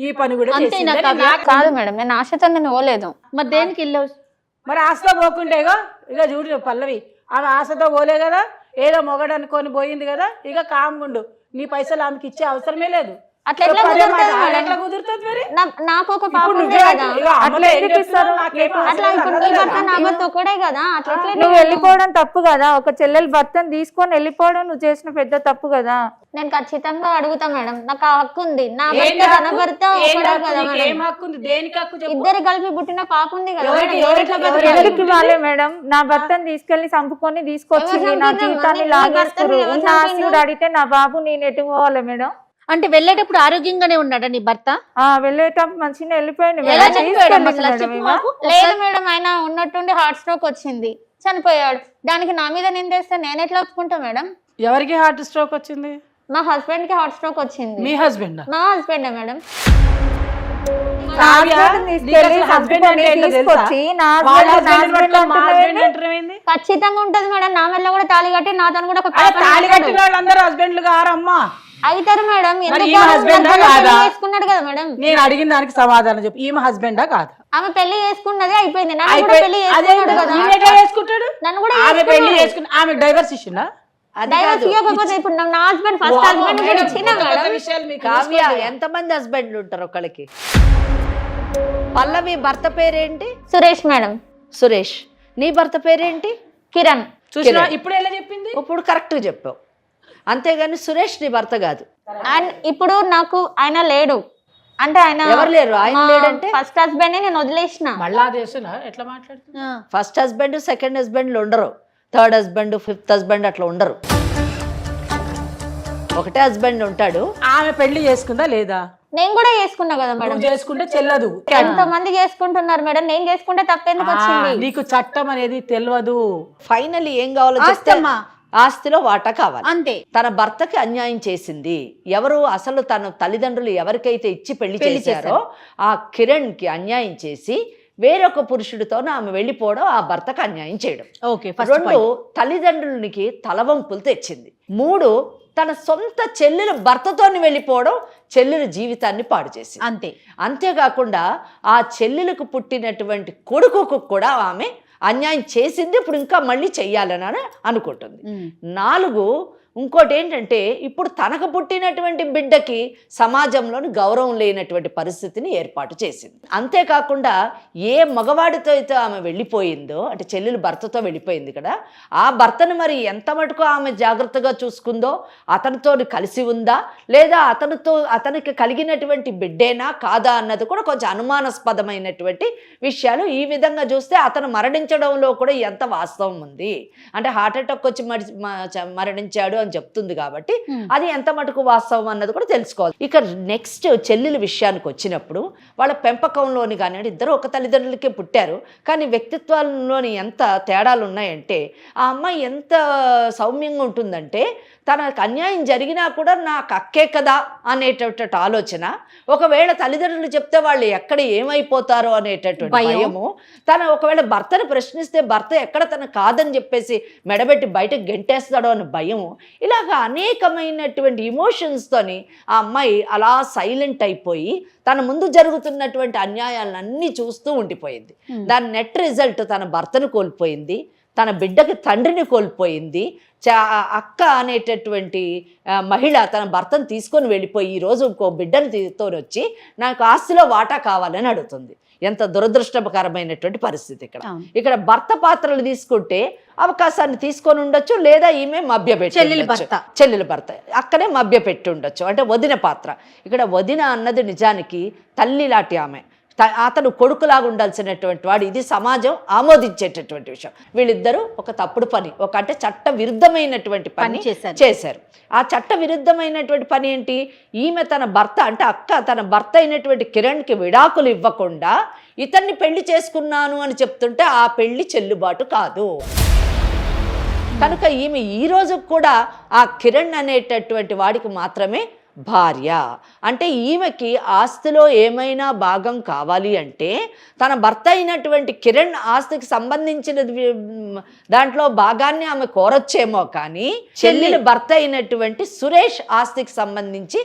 ఈ పని కూడా చేసింది. కాదు మేడం, నేను ఆశతో నేను పోలేదు. మరి దేనికి వెళ్ళావు? మరి ఆశతో పోకుంటే ఇక చూడు పల్లవి, ఆమె ఆశతో పోలే కదా, ఏదో మొగడు అనుకొని పోయింది కదా, ఇక కామ్గుండు. నీ పైసలు ఆమెకి ఇచ్చే అవసరమే లేదు. అట్లా ఎట్లా కుదురుతుంది మేడం? ఎట్లా కుదురుతుంది మరి? నాకు ఒక పాప ఇప్పుడు ఉంది నువ్వే కదా. ఇక అమ్మలో ఏం చెప్తున్నావు? నాకేం అట్లా ఇప్పుడు నీ భర్త నా భర్త ఒకడే కదా. అట్లా ఎట్లా నువ్వు వెళ్ళిపోవడం తప్పు కదా. ఒక చెల్లెలు భర్తను తీసుకొని వెళ్ళిపోవడం నువ్వు చేసిన పెద్ద తప్పు కదా. నేను ఖచ్చితంగా అడుగుతా మేడం, నాకు ఆ హక్కు ఉంది. నా భర్త తన భర్త ఒకడే కదా మేడం. ఏం హక్కు ఉంది? దేనికి హక్కు చెప్పు? ఇద్దరు కలిపి పుట్టిన పాప ఉంది కదా మేడం. ఎవరికి వాళ్ళే మేడం. నా భర్తను తీసుకెళ్లి చంపుకొని తీసుకొచ్చింది, నా జీవితాన్ని లాగేస్తారు. ఉన్న ఆస్తి కూడా అడిగితే నా బాబు నేను ఎటు పోవాలి మేడం? అంటే వెళ్ళేటప్పుడు ఆరోగ్యంగానే ఉన్నాడా నీ భర్త? వెళ్ళేటప్పుడు మంచిగా వెళ్ళిపోయింది ఎలా మేడం. చనిపోయాడు అసలు? తీసుకెళ్ళింది చెప్పు మేడం. మాకు. లేదు మేడం, ఆయన ఉన్నట్టుండి హార్ట్ స్ట్రోక్ వచ్చింది, చనిపోయాడు. దానికి నా మీద నిందేస్తే నేను ఎట్లా ఒప్పుకుంటా మేడం? ఎవరికి హార్ట్ స్ట్రోక్ వచ్చింది? మా హస్బెండ్ కి హార్ట్ స్ట్రోక్ వచ్చింది. మీ హస్బెండ్? మా హస్బెండే మేడం. నా husband తీసుకెళ్ళి చంపుకొని తీసుకొచ్చి నా husband అంటున్నావేంటి? ఖచ్చితంగా ఉంటది మేడం. నా మెల్ల కూడా తాళి కట్టి నాతోని కూడా ఒక తాళి కట్టిన వాళ్ళందరూ హస్బెండ్లు గారమ్మా. అవుతారు మేడం. ఎందుకు ఈమె husband ఆ కాదా? చేసుకున్నాడు కదా మేడం. నేను అడిగిన దానికి సమాధానం చెప్పు. ఈమె హస్బెండా కాదా? ఆమె పెళ్లి చేసుకున్నదే అయిపోయింది. నన్ను కూడా పెళ్లి చేసుకున్నాడు కదా. ఈమె ఎట్లా చేసుకుంటాడు? నన్ను కూడా ఆమె పెళ్లి చేసుకుని ఆమె డైవర్స్ ఇచ్చిందా? డైవర్స్ ఇవ్వకపోతే ఇప్పుడు నా హస్బెండ్ ఫస్ట్ హస్బెండ్ కూడా ఇచ్చిన మేడం. కావ్య, ఎంతమంది హస్బెండ్లు ఉంటారు ఒకళ్ళకి? పల్లవి భర్త పేరేంటి? సురేష్ మేడం. సురేష్. నీ భర్త పేరేంటి? కిరణ్. చూసినా ఇప్పుడు ఎలా చెప్పింది? ఇప్పుడు కరెక్ట్ చెప్పావు. అంతేగాని సురేష్ నీ భర్త కాదు. అండ్ ఇప్పుడు నాకు ఆయన లేడు. అంటే ఆయన ఎవరు లేరు? ఆయన లేడంటే ఫస్ట్ హస్బెండ్ నేను వదిలేసిన. మళ్ళా చేస్తున్నా ఎట్లా మాట్లాడుతున్నా? ఫస్ట్ హస్బెండ్, సెకండ్ హస్బెండ్లు ఉండరు. థర్డ్ హస్బెండ్, ఫిఫ్త్ హస్బెండ్ అట్లా ఉండరు. ఒకటే హస్బెండ్ ఉంటాడు. ఆమె పెళ్లి చేసుకుందా లేదా? నేను కూడా చేసుకున్నా కదా మేడం. నువ్వు చేసుకుంటే చెల్లదు. ఎంత మంది చేసుకుంటున్నారు మేడం, నేను చేసుకుంటే తప్పెందుకు వచ్చింది? నీకు చట్టం అనేది తెలియదు. ఫైనల్ ఏం కావాలో చెప్తే ఆస్తమ్మా ఆస్తిలో వాటా కావాలి. అంతే. తన భర్తకి అన్యాయం చేసింది ఎవరు? అసలు తన తల్లిదండ్రులు ఎవరికైతే ఇచ్చి పెళ్లి చేశారో ఆ కిరణ్ కి అన్యాయం చేసి వేరొక పురుషుడితో ఆమె వెళ్ళిపోవడం, ఆ భర్తకు అన్యాయం చేయడం. ఓకే. 2 తల్లిదండ్రులకి తలవంపులు తెచ్చింది. 3 తన సొంత చెల్లెలు భర్తతోని వెళ్ళిపోవడం, చెల్లెల జీవితాన్ని పాడు చేసింది. అంతే. అంతేకాకుండా ఆ చెల్లెలకు పుట్టినటువంటి కొడుకుకు కూడా ఆమె అన్యాయం చేసింది. ఇప్పుడు ఇంకా మళ్ళీ చెయ్యాలని అనుకుంటుంది. 4 ఇంకోటి ఏంటంటే ఇప్పుడు తనకు పుట్టినటువంటి బిడ్డకి సమాజంలోని గౌరవం లేనటువంటి పరిస్థితిని ఏర్పాటు చేసింది. అంతేకాకుండా ఏ మగవాడితో అయితే ఆమె వెళ్ళిపోయిందో, అంటే చెల్లెలు భర్తతో వెళ్ళిపోయింది కదా, ఆ భర్తను మరి ఎంత మటుకు ఆమె జాగ్రత్తగా చూసుకుందో, అతనితో కలిసి ఉందా లేదా అతనికి కలిగినటువంటి బిడ్డేనా కాదా అన్నది కూడా కొంచెం అనుమానాస్పదమైనటువంటి విషయాలు. ఈ విధంగా చూస్తే అతను మరణించడంలో కూడా ఎంత వాస్తవం ఉంది అంటే హార్ట్ అటాక్ వచ్చి మరణించాడు అని చెప్తుంది కాబట్టి అది ఎంత మటుకు వాస్తవం అన్నది కూడా తెలుసుకోవాలి. ఇక నెక్స్ట్ చెల్లెల విషయానికి వచ్చినప్పుడు వాళ్ళ పెంపకంలోని కానివ్వండి, ఇద్దరు ఒక తల్లిదండ్రులకే పుట్టారు కానీ వ్యక్తిత్వాల్లోని ఎంత తేడాలు ఉన్నాయంటే ఆ అమ్మాయి ఎంత సౌమ్యంగా ఉంటుందంటే తనకు అన్యాయం జరిగినా కూడా నాకు అక్కే కదా అనేటటువంటి ఆలోచన, ఒకవేళ తల్లిదండ్రులు చెప్తే వాళ్ళు ఎక్కడ ఏమైపోతారో అనేటటువంటి భయము, తన ఒకవేళ భర్తను ప్రశ్నిస్తే భర్త ఎక్కడ తన కాదని చెప్పేసి మెడబెట్టి బయటకు గెంటేస్తాడో అని భయము, ఇలాగ అనేకమైనటువంటి ఇమోషన్స్తోని ఆ అమ్మాయి అలా సైలెంట్ అయిపోయి తన ముందు జరుగుతున్నటువంటి అన్యాయాలన్నీ చూస్తూ ఉండిపోయింది. దాని నెట్ రిజల్ట్ తన భర్తను కోల్పోయింది, తన బిడ్డకి తండ్రిని కోల్పోయింది. అక్క అనేటటువంటి మహిళ తన భర్తను తీసుకొని వెళ్ళిపోయి ఈరోజు ఇంకో బిడ్డను తీసుకొని వచ్చి నాకు ఆస్తిలో వాటా కావాలని అడుగుతుంది. ఎంత దురదృష్టకరమైనటువంటి పరిస్థితి ఇక్కడ భర్త పాత్రలు తీసుకుంటే అవకాశాన్ని తీసుకొని ఉండొచ్చు, లేదా ఈమె మభ్యపెట్టి చెల్లెల భర్త అక్కడే మభ్యపెట్టి ఉండొచ్చు, అంటే వదిన పాత్ర. ఇక్కడ వదిన అన్నది నిజానికి తల్లి లాంటి ఆమె, అతను కొడుకులాగా ఉండాల్సినటువంటి వాడు. ఇది సమాజం ఆమోదించేటటువంటి విషయం. వీళ్ళిద్దరూ ఒక తప్పుడు పని, అంటే చట్ట విరుద్ధమైనటువంటి పని చేశారు. ఆ చట్ట విరుద్ధమైనటువంటి పని ఏంటి? ఈమె తన భర్త అంటే అక్క తన భర్త అయినటువంటి కిరణ్కి విడాకులు ఇవ్వకుండా ఇతన్ని పెళ్లి చేసుకున్నాను అని చెప్తుంటే ఆ పెళ్లి చెల్లుబాటు కాదు. కనుక ఈమె ఈ రోజు కూడా ఆ కిరణ్ అనేటటువంటి వాడికి మాత్రమే భార్య. అంటే ఈమెకి ఆస్తిలో ఏమైనా భాగం కావాలి అంటే తన భర్త అయినటువంటి కిరణ్ ఆస్తికి సంబంధించిన దాంట్లో భాగాన్ని ఆమె కోరొచ్చేమో కానీ చెల్లెలు భర్త అయినటువంటి సురేష్ ఆస్తికి సంబంధించి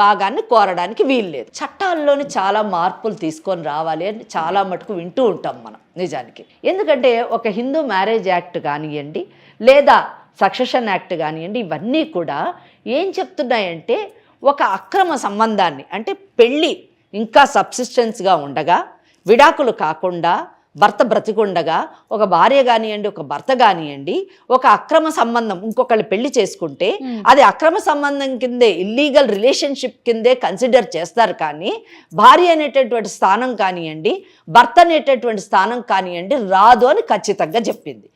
భాగాన్ని కోరడానికి వీల్లేదు. చట్టాల్లోని చాలా మార్పులు తీసుకొని రావాలి అని చాలా మటుకు వింటూ ఉంటాం మనం నిజానికి. ఎందుకంటే ఒక హిందూ మ్యారేజ్ యాక్ట్ కానివ్వండి, లేదా సక్సెషన్ యాక్ట్ కానివ్వండి, ఇవన్నీ కూడా ఏం చెప్తున్నాయంటే ఒక అక్రమ సంబంధాన్ని, అంటే పెళ్ళి ఇంకా సబ్సిస్టెన్స్గా ఉండగా, విడాకులు కాకుండా భర్త బ్రతికుండగా ఒక భార్య కానివ్వండి, ఒక భర్త కానివ్వండి, ఒక అక్రమ సంబంధం ఇంకొకళ్ళు పెళ్లి చేసుకుంటే అది అక్రమ సంబంధం కిందే, ఇల్లీగల్ రిలేషన్షిప్ కిందే కన్సిడర్ చేస్తారు. కానీ భార్య అనేటటువంటి స్థానం కానివ్వండి, భర్త అనేటటువంటి స్థానం కానివ్వండి రాదు అని ఖచ్చితంగా చెప్పింది.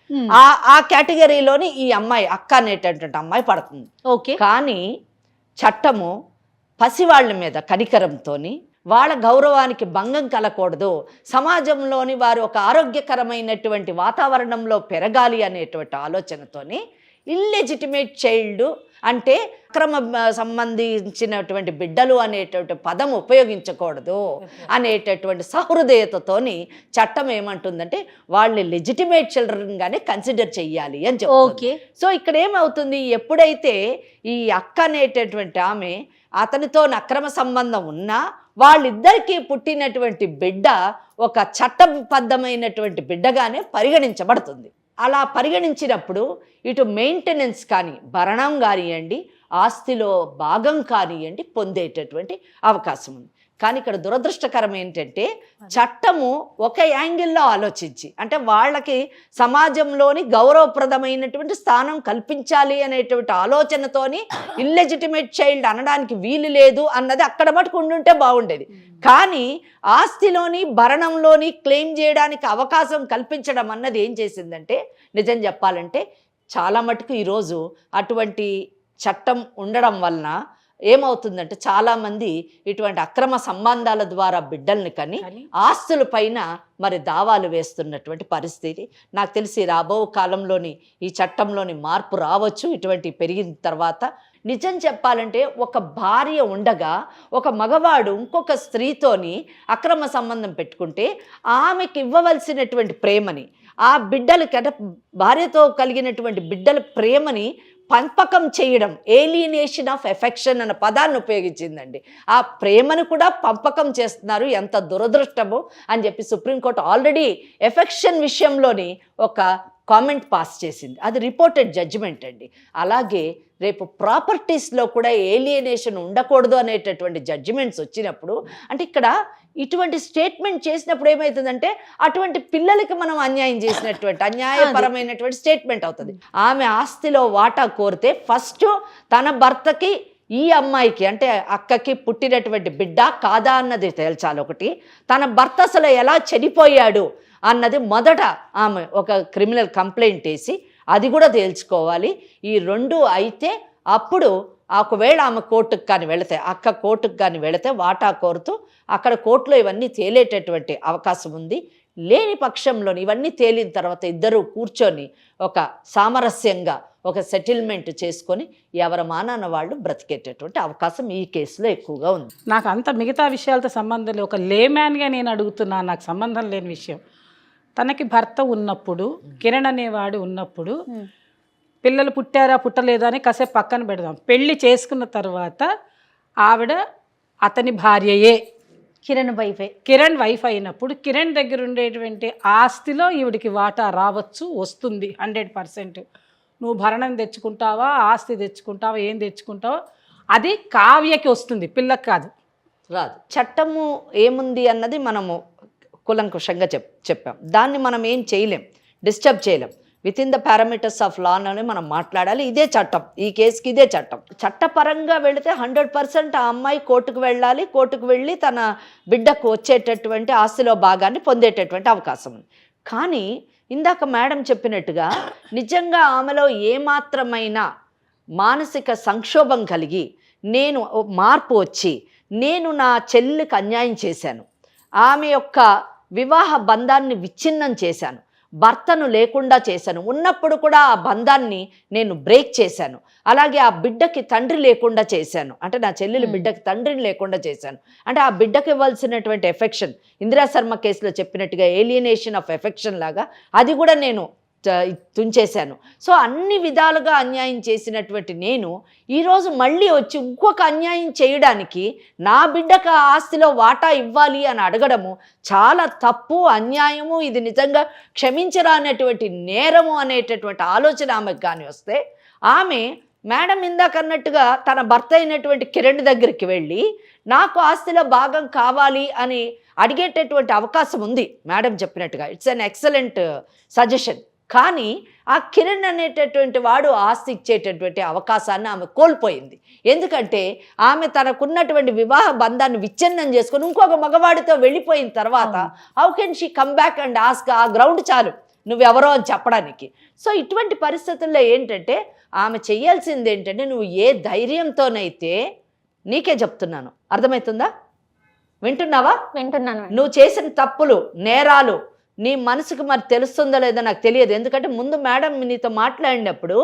ఆ కేటగిరీలోని ఈ అమ్మాయి అక్క అనేటటువంటి అమ్మాయి పడుతుంది. ఓకే. కానీ చట్టము పసివాళ్ల మీద కనికరంతో వాళ్ళ గౌరవానికి భంగం కలగకూడదు, సమాజంలోని వారు ఒక ఆరోగ్యకరమైనటువంటి వాతావరణంలో పెరగాలి అనేటువంటి ఆలోచనతోని ఇల్లెజిటిమేట్ చైల్డ్ అంటే అక్రమ సంబంధించినటువంటి బిడ్డలు అనేటువంటి పదం ఉపయోగించకూడదు అనేటటువంటి సహృదయతతోని చట్టం ఏమంటుందంటే వాళ్ళని లెజిటిమేట్ చిల్డ్రన్గానే కన్సిడర్ చెయ్యాలి అని చెప్తుంది. సో ఇక్కడ ఏమవుతుంది, ఎప్పుడైతే ఈ అక్క అనేటటువంటి ఆమె అతనితో అక్రమ సంబంధం ఉన్నా వాళ్ళిద్దరికీ పుట్టినటువంటి బిడ్డ ఒక చట్టబద్ధమైనటువంటి బిడ్డగానే పరిగణించబడుతుంది. అలా పరిగణించినప్పుడు ఇటు మెయింటెనెన్స్ కానీ, భరణం కానివ్వండి, ఆస్తిలో భాగం కానివ్వండి పొందేటటువంటి అవకాశం ఉంది. కానీ ఇక్కడ దురదృష్టకరం ఏంటంటే చట్టము ఒక యాంగిల్లో ఆలోచించి, అంటే వాళ్ళకి సమాజంలోని గౌరవప్రదమైనటువంటి స్థానం కల్పించాలి అనేటువంటి ఆలోచనతోని ఇల్లెజిటిమేట్ చైల్డ్ అనడానికి వీలు లేదు అన్నది అక్కడ మటుకు ఉండుంటే బాగుండేది. కానీ ఆస్తిలోని భరణంలోని క్లెయిమ్ చేయడానికి అవకాశం కల్పించడం అన్నది ఏం చేసిందంటే, నిజం చెప్పాలంటే చాలా మటుకు ఈరోజు అటువంటి చట్టం ఉండడం వలన ఏమవుతుందంటే చాలామంది ఇటువంటి అక్రమ సంబంధాల ద్వారా బిడ్డల్ని కని ఆస్తుల పైన మరి దావాలు వేస్తున్నటువంటి పరిస్థితి నాకు తెలిసి రాబో కాలంలోని ఈ చట్టంలోని మార్పు రావచ్చు ఇటువంటి పెరిగిన తర్వాత. నిజం చెప్పాలంటే ఒక భార్య ఉండగా ఒక మగవాడు ఇంకొక స్త్రీతోని అక్రమ సంబంధం పెట్టుకుంటే ఆమెకి ఇవ్వవలసినటువంటి ప్రేమని, ఆ బిడ్డలకి అంటే భార్యతో కలిగినటువంటి బిడ్డల ప్రేమని పంపకం చేయడం, ఏలియనేషన్ ఆఫ్ ఎఫెక్షన్ అన్న పదాన్ని ఉపయోగించిందండి. ఆ ప్రేమను కూడా పంపకం చేస్తున్నారు, ఎంత దురదృష్టమో అని చెప్పి సుప్రీంకోర్టు ఆల్రెడీ ఎఫెక్షన్ విషయంలోని ఒక కామెంట్ పాస్ చేసింది. అది రిపోర్టెడ్ జడ్జిమెంట్ అండి. అలాగే రేపు ప్రాపర్టీస్లో కూడా ఏలియనేషన్ ఉండకూడదు అనేటటువంటి జడ్జిమెంట్స్ వచ్చినప్పుడు అంటే ఇక్కడ ఇటువంటి స్టేట్మెంట్ చేసినప్పుడు ఏమవుతుందంటే అటువంటి పిల్లలకి మనం అన్యాయం చేసినటువంటి అన్యాయపరమైనటువంటి స్టేట్మెంట్ అవుతుంది. ఆమె ఆస్తిలో వాటా కోరితే ఫస్ట్ తన భర్తకి ఈ అమ్మాయికి అంటే అక్కకి పుట్టినటువంటి బిడ్డ కాదా అన్నది తేల్చాలి ఒకటి. తన భర్త అసలు ఎలా చనిపోయాడు అన్నది మొదట ఆమె ఒక క్రిమినల్ కంప్లైంట్ వేసి అది కూడా తేల్చుకోవాలి. ఈ రెండు అయితే అప్పుడు ఒకవేళ ఆమె కోర్టుకు కానీ వెళితే అక్క కోర్టుకు కానీ వెళితే వాటా కోరుతూ అక్కడ కోర్టులో ఇవన్నీ తేలేటటువంటి అవకాశం ఉంది. లేని పక్షంలో ఇవన్నీ తేలిన తర్వాత ఇద్దరు కూర్చొని ఒక సామరస్యంగా ఒక సెటిల్మెంట్ చేసుకొని ఎవరి మానాన వాళ్ళు బ్రతికేటటువంటి అవకాశం ఈ కేసులో ఎక్కువగా ఉంది. నాకు అంత మిగతా విషయాలతో సంబంధం లేదు. ఒక లేమ్యాన్గా నేను అడుగుతున్నాను, నాకు సంబంధం లేని విషయం. తనకి భర్త ఉన్నప్పుడు, కిరణ్ అనేవాడు ఉన్నప్పుడు పిల్లలు పుట్టారా పుట్టలేదా అని కాసేపు పక్కన పెడదాం. పెళ్లి చేసుకున్న తర్వాత ఆవిడ అతని భార్యయే, కిరణ్ వైఫ్ అయినప్పుడు కిరణ్ దగ్గర ఉండేటువంటి ఆస్తిలో ఈవిడికి వాటా రావచ్చు, వస్తుంది 100%. నువ్వు భరణం తెచ్చుకుంటావా, ఆస్తి తెచ్చుకుంటావా, ఏం తెచ్చుకుంటావా అది కావ్యకి వస్తుంది, పిల్లకి కాదు, రాదు. చట్టము ఏముంది అన్నది మనము కులంకుషంగా చెప్పాం. దాన్ని మనం ఏం చేయలేం, డిస్టర్బ్ చేయలేం. With in the parameters of law అని మనం మాట్లాడాలి. ఇదే చట్టం, ఈ కేసుకి ఇదే చట్టం. చట్టపరంగా వెళితే 100% ఆ అమ్మాయి కోర్టుకు వెళ్ళాలి. కోర్టుకు వెళ్ళి తన బిడ్డకు వచ్చేటటువంటి ఆస్తిలో భాగాన్ని పొందేటటువంటి అవకాశం ఉంది. కానీ ఇందాక మేడం చెప్పినట్టుగా నిజంగా ఆమెలో ఏమాత్రమైనా మానసిక సంక్షోభం కలిగి నేను మార్పు వచ్చి నేను నా చెల్లికి అన్యాయం చేశాను, ఆమె యొక్క వివాహ బంధాన్ని విచ్ఛిన్నం చేశాను, భర్తను లేకుండా చేశాను, ఉన్నప్పుడు కూడా ఆ బంధాన్ని నేను బ్రేక్ చేశాను, అలాగే ఆ బిడ్డకి తండ్రి లేకుండా చేశాను, అంటే నా చెల్లెలు బిడ్డకి తండ్రిని లేకుండా చేశాను, అంటే ఆ బిడ్డకి ఇవ్వాల్సినటువంటి ఎఫెక్షన్ ఇందిరా శర్మ కేసులో చెప్పినట్టుగా ఏలియనేషన్ ఆఫ్ ఎఫెక్షన్ లాగా అది కూడా నేను తుంచేశాను. సో అన్ని విధాలుగా అన్యాయం చేసినటువంటి నేను ఈరోజు మళ్ళీ వచ్చి ఇంకొక అన్యాయం చేయడానికి నా బిడ్డకు ఆ ఆస్తిలో వాటా ఇవ్వాలి అని అడగడము చాలా తప్పు, అన్యాయము, ఇది నిజంగా క్షమించరానటువంటి నేరము అనేటటువంటి ఆలోచన ఆమెకు కానీ వస్తే ఆమె మేడం ఇందాకన్నట్టుగా తన భర్త అయినటువంటి కిరణ్ దగ్గరికి వెళ్ళి నాకు ఆస్తిలో భాగం కావాలి అని అడిగేటటువంటి అవకాశం ఉంది. మేడం చెప్పినట్టుగా ఇట్స్ అన్ ఎక్సలెంట్ సజెషన్. కానీ ఆ కిరణ్ అనేటటువంటి వాడు ఆస్తి ఇచ్చేటటువంటి అవకాశాన్ని ఆమె కోల్పోయింది. ఎందుకంటే ఆమె తనకున్నటువంటి వివాహ బంధాన్ని విచ్ఛిన్నం చేసుకొని ఇంకొక మగవాడితో వెళ్ళిపోయిన తర్వాత how can she come back and ask, ఆ గ్రౌండ్ చాలు నువ్వెవరో అని చెప్పడానికి. సో ఇటువంటి పరిస్థితుల్లో ఏంటంటే ఆమె చేయాల్సింది ఏంటంటే నువ్వు ఏ ధైర్యంతోనైతే, నీకే చెప్తున్నాను, అర్థమవుతుందా, వింటున్నావా? వింటున్నాను. నువ్వు చేసిన తప్పులు, నేరాలు నీ మనసుకు మరి తెలుస్తుందో లేదో నాకు తెలియదు. ఎందుకంటే ముందు మేడం నీతో మాట్లాడినప్పుడు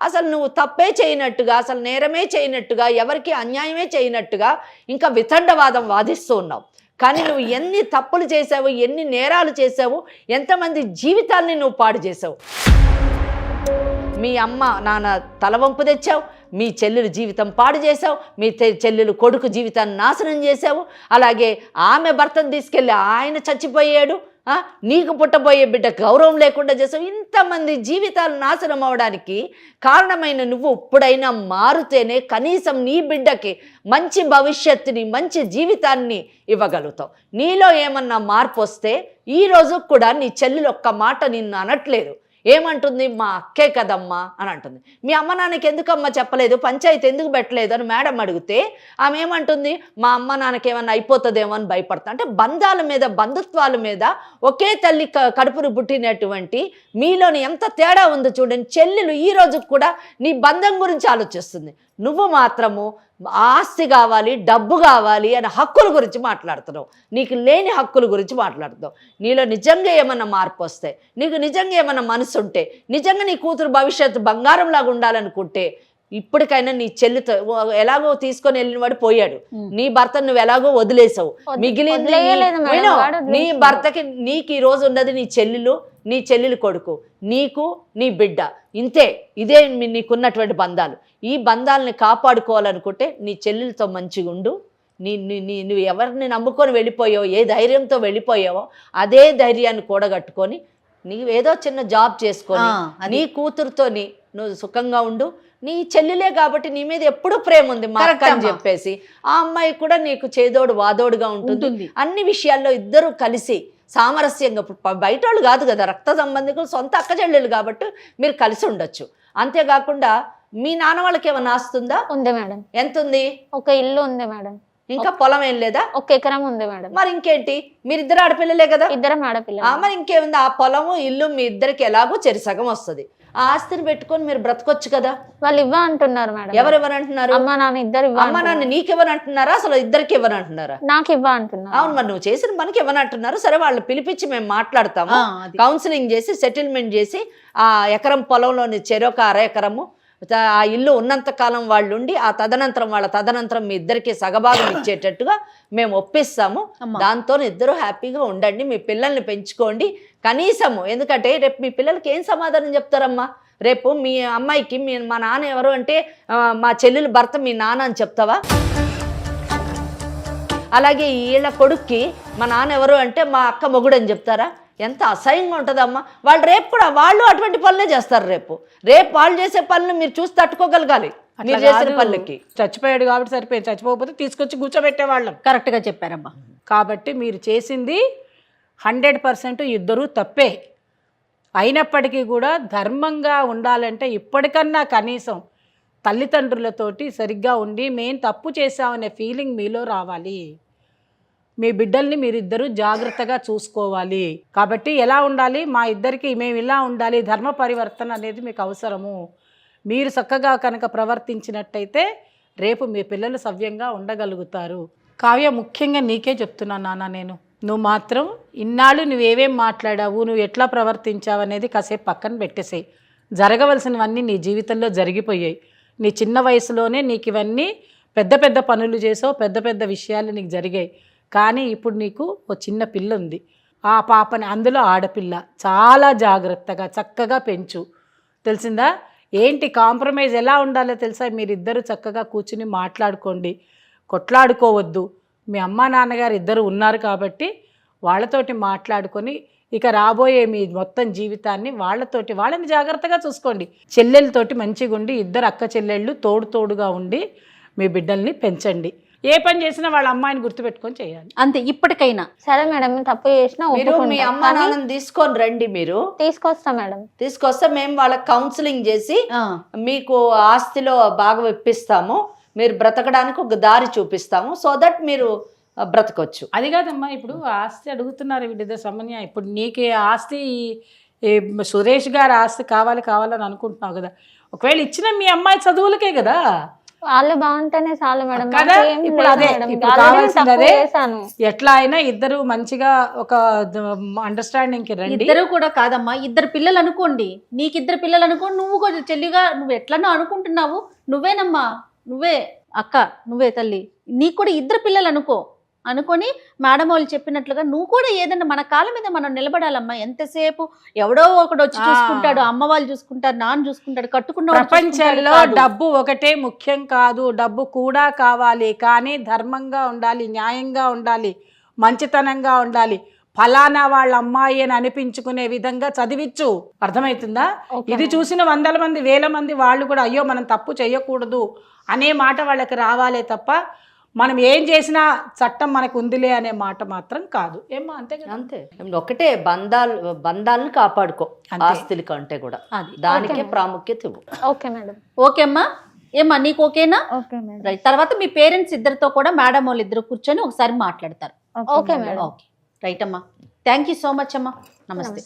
అసలు నువ్వు తప్పే చేయనట్టుగా, అసలు నేరమే చేయనట్టుగా, ఎవరికి అన్యాయమే చేయనట్టుగా ఇంకా వితండవాదం వాదిస్తూ ఉన్నావు. కానీ నువ్వు ఎన్ని తప్పులు చేసావు, ఎన్ని నేరాలు చేసావు, ఎంతమంది జీవితాల్ని నువ్వు పాడు చేసావు. మీ అమ్మ నాన్న తలవంపు తెచ్చావు, మీ చెల్లెలు జీవితం పాడు చేసావు, మీ చెల్లెలు కొడుకు జీవితాన్ని నాశనం చేసావు, అలాగే ఆమె భర్తను తీసుకెళ్ళి ఆయన చచ్చిపోయాడు, నీకు పుట్టబోయే బిడ్డ గౌరవం లేకుండా చేసావు. ఇంతమంది జీవితాలు నాశనం అవడానికి కారణమైన నువ్వు ఇప్పుడైనా మారుతేనే కనీసం నీ బిడ్డకి మంచి భవిష్యత్తుని, మంచి జీవితాన్ని ఇవ్వగలుగుతావు. నీలో ఏమన్నా మార్పు వస్తే ఈరోజు కూడా నీ చెల్లెలు ఒక్క మాట నిన్ను అనట్లేదు. ఏమంటుంది, మా అక్కే కదమ్మా అని అంటుంది. మీ అమ్మ నాన్నకి ఎందుకమ్మా చెప్పలేదు, పంచాయతీ ఎందుకు పెట్టలేదు అని మేడం అడిగితే ఆమె ఏమంటుంది, మా అమ్మ నాన్నకి ఏమన్నా అయిపోతుందేమో అని భయపడతా. అంటే బంధాల మీద, బంధుత్వాల మీద ఒకే తల్లి కడుపును పుట్టినటువంటి మీలోని ఎంత తేడా ఉందో చూడండి. చెల్లెలు ఈ రోజు కూడా నీ బంధం గురించి ఆలోచిస్తుంది. నువ్వు మాత్రము ఆస్తి కావాలి, డబ్బు కావాలి అని హక్కుల గురించి మాట్లాడుతున్నావు. నీకు లేని హక్కుల గురించి మాట్లాడుతున్నావు. నీలో నిజంగా ఏమన్నా మార్పు వస్తే, నీకు నిజంగా ఏమన్నా మనసు ఉంటే, నిజంగా నీ కూతురు భవిష్యత్తు బంగారంలాగా ఉండాలనుకుంటే, ఇప్పటికైనా నీ చెల్లితో ఎలాగో తీసుకొని వెళ్ళిన వాడు పోయాడు, నీ భర్త నువ్వు ఎలాగో వదిలేసావు, మిగిలింది నీ భర్తకి. నీకు ఈ రోజు ఉన్నది నీ చెల్లెలు కొడుకు, నీకు నీ బిడ్డ, ఇంతే. ఇదే నీకున్నటువంటి బంధాలు. ఈ బంధాలని కాపాడుకోవాలనుకుంటే నీ చెల్లెలతో మంచిగా ఉండు. నువ్వు ఎవరిని నమ్ముకొని వెళ్ళిపోయావో, ఏ ధైర్యంతో వెళ్ళిపోయావో అదే ధైర్యాన్ని కూడగట్టుకొని నీవు ఏదో చిన్న జాబ్ చేసుకొని నీ కూతురుతోని నువ్వు సుఖంగా ఉండు. నీ చెల్లెలే కాబట్టి నీ మీద ఎప్పుడు ప్రేమ ఉంది మా అక్క అని చెప్పేసి ఆ అమ్మాయి కూడా నీకు చేదోడు వాదోడుగా ఉంటుంది. అన్ని విషయాల్లో ఇద్దరు కలిసి సామరస్యంగా, బయట వాళ్ళు కాదు కదా, రక్త సంబంధికులు, సొంత అక్క చెల్లెలు కాబట్టి మీరు కలిసి ఉండొచ్చు. అంతేకాకుండా మీ నాన్న వాళ్ళకి ఏమైనా ఆస్తుందా? ఉంది మేడం. ఎంత ఉంది? ఒక ఇల్లు ఉంది మేడం. ఇంకా పొలం ఏం లేదా? 1 ఎకరం ఉంది మేడం. మరి ఇంకేంటి, మీరిద్దరు ఆడపిల్లలే కదా? ఇద్దరం ఆడపిల్ల. మరి ఇంకేముంది, ఆ పొలము ఇల్లు మీ ఇద్దరికి ఎలాగో చెరిసగం వస్తుంది. ఆ ఆస్తిని పెట్టుకొని మీరు బ్రతకొచ్చు కదా. వాళ్ళు ఇవ్వ అంటున్నారు మేడం. ఎవరెవరు అంటున్నారు? అమ్మ నాన్న ఇద్దరు. అమ్మ నాన్న నీకెవరు అంటున్నారా? అసలు ఇద్దరికి ఎవరు అంటున్నారా? నాకు ఇవ్వ అంటున్నారు. అవును, మరి నువ్వు చేసిన పనికి ఎవరు అంటున్నారు? సరే, వాళ్ళు పిలిపించి మేము మాట్లాడతాము, కౌన్సిలింగ్ చేసి సెటిల్మెంట్ చేసి ఆ ఎకరం పొలంలోని చెరొక 1/2 ఎకరము ఆ ఇల్లు ఉన్నంత కాలం వాళ్ళు ఉండి ఆ తదనంతరం మీ ఇద్దరికి సగభాగం ఇచ్చేటట్టుగా మేము ఒప్పిస్తాము. దాంతో ఇద్దరు హ్యాపీగా ఉండండి, మీ పిల్లల్ని పెంచుకోండి కనీసము. ఎందుకంటే రేపు మీ పిల్లలకి ఏం సమాధానం చెప్తారమ్మా? రేపు మీ అమ్మాయికి మా నాన్న ఎవరు అంటే మా చెల్లెలు భర్త మీ నాన్న అని చెప్తావా? అలాగే వీళ్ళ కొడుక్కి మా నాన్న ఎవరు అంటే మా అక్క మొగుడు అని చెప్తారా? ఎంత అసహ్యంగా ఉంటుందమ్మా. రేపు కూడా వాళ్ళు అటువంటి పనులే చేస్తారు. రేపు వాళ్ళు చేసే పనులు మీరు చూసి తట్టుకోగలగాలి. మీరు చేసిన పనులకి చచ్చిపోయాడు కాబట్టి సరిపోయింది, చచ్చిపోకపోతే తీసుకొచ్చి కూర్చోబెట్టేవాళ్ళం. కరెక్ట్గా చెప్పారమ్మా. కాబట్టి మీరు చేసింది 100% ఇద్దరూ తప్పే. అయినప్పటికీ కూడా ధర్మంగా ఉండాలంటే ఇప్పటికన్నా కనీసం తల్లిదండ్రులతోటి సరిగ్గా ఉండి మేము తప్పు చేసామనే ఫీలింగ్ మీలో రావాలి. మీ బిడ్డల్ని మీరిద్దరూ జాగ్రత్తగా చూసుకోవాలి. కాబట్టి ఎలా ఉండాలి, మా ఇద్దరికి మేము ఇలా ఉండాలి, ధర్మ పరివర్తన అనేది మీకు అవసరము. మీరు చక్కగా కనుక ప్రవర్తించినట్టయితే రేపు మీ పిల్లలు సవ్యంగా ఉండగలుగుతారు. కావ్య, ముఖ్యంగా నీకే చెప్తున్నాను నాన్న, నువ్వు మాత్రం ఇన్నాళ్ళు నువ్వేవేం మాట్లాడావు, నువ్వు ఎట్లా ప్రవర్తించావు అనేది కాసేపు పక్కన పెట్టేసేయి. జరగవలసినవన్నీ నీ జీవితంలో జరిగిపోయాయి. నీ చిన్న వయసులోనే నీకు ఇవన్నీ పెద్ద పనులు చేసావు, పెద్ద విషయాలు నీకు జరిగాయి. కానీ ఇప్పుడు నీకు ఓ చిన్న పిల్ల ఉంది. ఆ పాపని, అందులో ఆడపిల్ల, చాలా జాగ్రత్తగా చక్కగా పెంచు. తెలిసిందా? ఏంటి కాంప్రమైజ్ ఎలా ఉండాలో తెలుసా? మీరిద్దరూ చక్కగా కూర్చుని మాట్లాడుకోండి, కొట్లాడుకోవద్దు. మీ అమ్మ నాన్నగారు ఇద్దరు ఉన్నారు కాబట్టి వాళ్ళతోటి మాట్లాడుకొని ఇక రాబోయే మీ మొత్తం జీవితాన్ని వాళ్ళని జాగ్రత్తగా చూసుకోండి. చెల్లెలతోటి మంచిగా ఉండి, ఇద్దరు అక్క చెల్లెళ్ళు తోడుగా ఉండి మీ బిడ్డల్ని పెంచండి. ఏ పని చేసినా వాళ్ళ అమ్మాయిని గుర్తుపెట్టుకొని చేయాలి, అంతే. ఇప్పటికైనా సరే మేడం, తప్పు చేసినా మీ అమ్మ నాన్నని తీసుకొని రండి. మీరు తీసుకొస్తా మేడం. తీసుకొస్తే మేము వాళ్ళకి కౌన్సిలింగ్ చేసి మీకు ఆస్తిలో భాగం ఇప్పిస్తాము. మీరు బ్రతకడానికి ఒక దారి చూపిస్తాము. సో దట్ మీరు బ్రతకొచ్చు. అది కాదమ్మా, ఇప్పుడు ఆస్తి అడుగుతున్నారు వీళ్ళిద్దరు సమన్య. ఇప్పుడు నీకు ఆస్తి సురేష్ గారి ఆస్తి కావాలని అనుకుంటున్నావు కదా. ఒకవేళ ఇచ్చిన మీ అమ్మాయి చదువులకే కదా. వాళ్ళు బాగుంటేనే చాలు మేడం. ఇప్పుడు అదే కావాల్సింది అదే. ఎట్లా అయినా ఇద్దరు మంచిగా ఒక అండర్స్టాండింగ్ కి రండి. ఇద్దరు కూడా కాదమ్మా, ఇద్దరు పిల్లలు అనుకోండి. నీకు ఇద్దరు పిల్లలు అనుకోండి, నువ్వు కూడా చెల్లిగా నువ్వు ఎట్లనో అనుకుంటున్నావు. నువ్వేనమ్మా, నువ్వే అక్క, నువ్వే తల్లి. నీకు కూడా ఇద్దరు పిల్లలు అనుకొని మేడం వాళ్ళు చెప్పినట్లుగా నువ్వు కూడా ఏదన్నా మన కాళ్ళ మీద మనం నిలబడాలమ్మా. ఎంతసేపు ఎవడో ఒకడు వచ్చి చూసుకుంటాడు, అమ్మ వాళ్ళు చూసుకుంటారు, నాన్న చూసుకుంటాడు, కట్టుకున్న. ప్రపంచంలో డబ్బు ఒకటే ముఖ్యం కాదు, డబ్బు కూడా కావాలి. కానీ ధర్మంగా ఉండాలి, న్యాయంగా ఉండాలి, మంచితనంగా ఉండాలి. ఫలానా వాళ్ళ అమ్మాయి అని అనిపించుకునే విధంగా చదివించు. అర్థమవుతుందా? ఇది చూసిన 100 మంది 1000 మంది వాళ్ళు కూడా అయ్యో మనం తప్పు చేయకూడదు అనే మాట వాళ్ళకి రావాలే తప్ప మనం ఏం చేసినా చట్టం మనకు ఉందిలే అనే మాట మాత్రం కాదు. ఏమో అంతే కదా. అంతే, ఒకటే బంధాలను కాపాడుకో ఆస్తుల కంటే కూడా. దానికే ప్రాముఖ్యత ఇవ్వు. Okay madam. ఓకే అమ్మా. ఏమ్మా నీకు ఓకేనా? రైట్. తర్వాత మీ పేరెంట్స్ ఇద్దరితో కూడా మేడం వాళ్ళు ఇద్దరు కూర్చొని ఒకసారి మాట్లాడతారు. Okay madam. ఓకే రైట్ అమ్మా. థ్యాంక్ యూ సో మచ్ అమ్మా. నమస్తే.